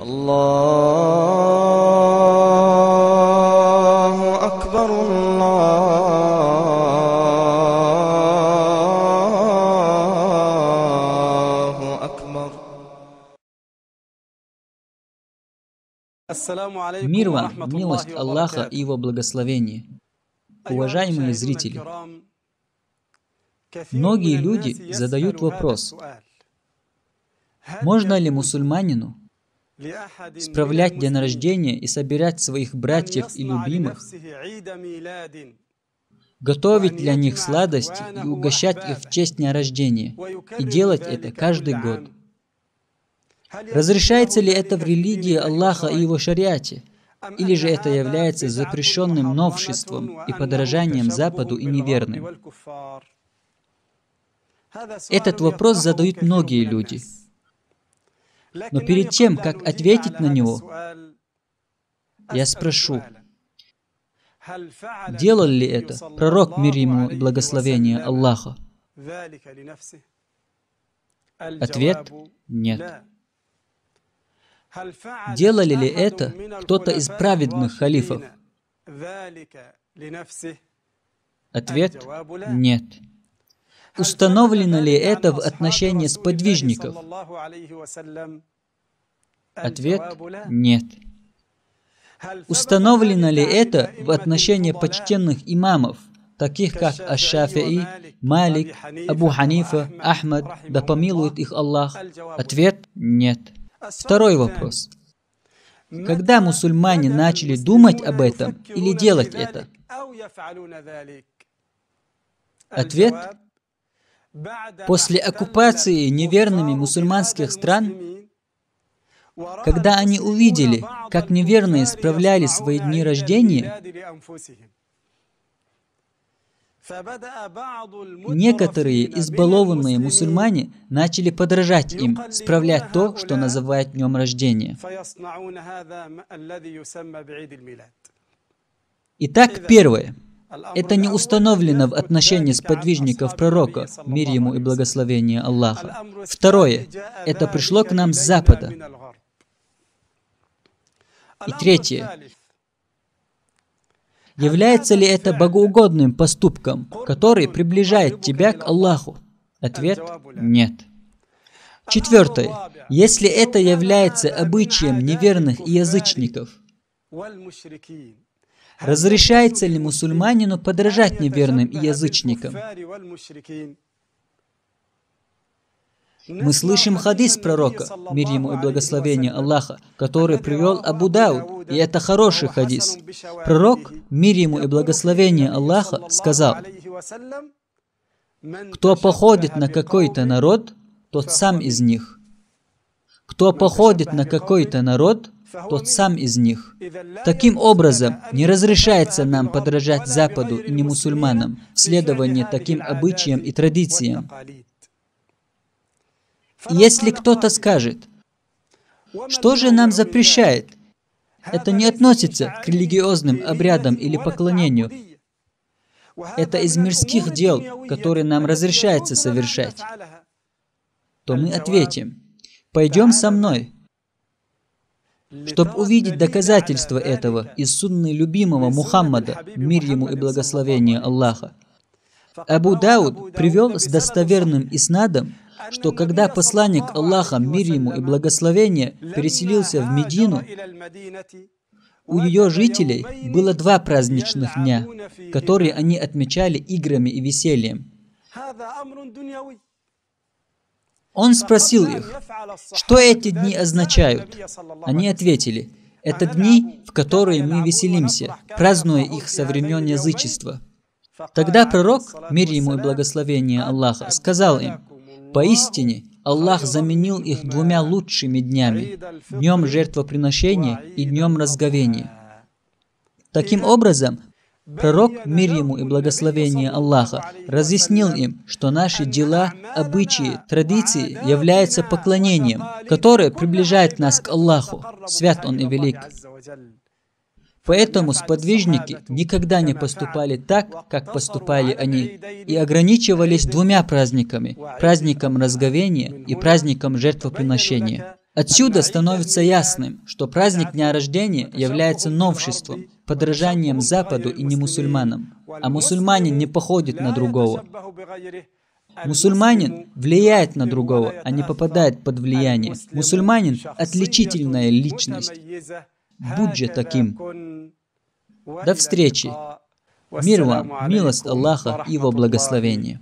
Аллаху Акбар, Аллаху Акбар. Мир вам, милость Аллаха и Его благословение. Уважаемые зрители, многие люди задают вопрос, можно ли мусульманину справлять день рождения и собирать своих братьев и любимых, готовить для них сладости и угощать их в честь дня рождения, и делать это каждый год? Разрешается ли это в религии Аллаха и Его шариате? Или же это является запрещенным новшеством и подражанием Западу и неверным? Этот вопрос задают многие люди. Но перед тем, как ответить на него, я спрошу, делал ли это пророк, мир ему и благословение Аллаха? Ответ – нет. Делали ли это кто-то из праведных халифов? Ответ – нет. Установлено ли это в отношении сподвижников? Ответ – нет. Установлено ли это в отношении почтенных имамов, таких как Аш-Шафи'и, Малик, Абу Ханифа, Ахмад, да помилует их Аллах? Ответ – нет. Второй вопрос. Когда мусульмане начали думать об этом или делать это? Ответ – после оккупации неверными мусульманских стран, когда они увидели, как неверные справляли свои дни рождения, некоторые избалованные мусульмане начали подражать им, справлять то, что называют днем рождения. Итак, первое. Это не установлено в отношении сподвижников пророка, мир ему и благословение Аллаха. Второе. Это пришло к нам с Запада. И третье. Является ли это богоугодным поступком, который приближает тебя к Аллаху? Ответ – нет. Четвертое. Если это является обычаем неверных и язычников, разрешается ли мусульманину подражать неверным и язычникам? Мы слышим хадис пророка, мир ему и благословение Аллаха, который привел Абу Дауд, и это хороший хадис. Пророк, мир ему и благословение Аллаха, сказал: «Кто походит на какой-то народ, тот сам из них. Кто походит на какой-то народ, тот сам из них». Таким образом, не разрешается нам подражать Западу и не мусульманам в следовании таким обычаям и традициям. И если кто-то скажет, что же нам запрещает, это не относится к религиозным обрядам или поклонению. Это из мирских дел, которые нам разрешается совершать. То мы ответим: пойдем со мной. Чтобы увидеть доказательства этого из сунны любимого Мухаммада, мир ему и благословение Аллаха, Абу Дауд привел с достоверным иснадом, что когда посланник Аллаха, мир ему и благословение, переселился в Медину, у ее жителей было 2 праздничных дня, которые они отмечали играми и весельем. Он спросил их, что эти дни означают. Они ответили: это дни, в которые мы веселимся, празднуя их со времен язычества. Тогда пророк, мир ему и благословение Аллаха, сказал им: поистине, Аллах заменил их 2 лучшими днями, днем жертвоприношения и днем разговения. Таким образом, пророк, мир ему и благословение Аллаха, разъяснил им, что наши дела, обычаи, традиции являются поклонением, которое приближает нас к Аллаху, свят Он и велик. Поэтому сподвижники никогда не поступали так, как поступали они, и ограничивались 2 праздниками – праздником разговения и праздником жертвоприношения. Отсюда становится ясным, что праздник дня рождения является новшеством, подражанием Западу и не мусульманам. А мусульманин не походит на другого. Мусульманин влияет на другого, а не попадает под влияние. Мусульманин – отличительная личность. Будь же таким. До встречи. Мир вам, милость Аллаха и его благословение.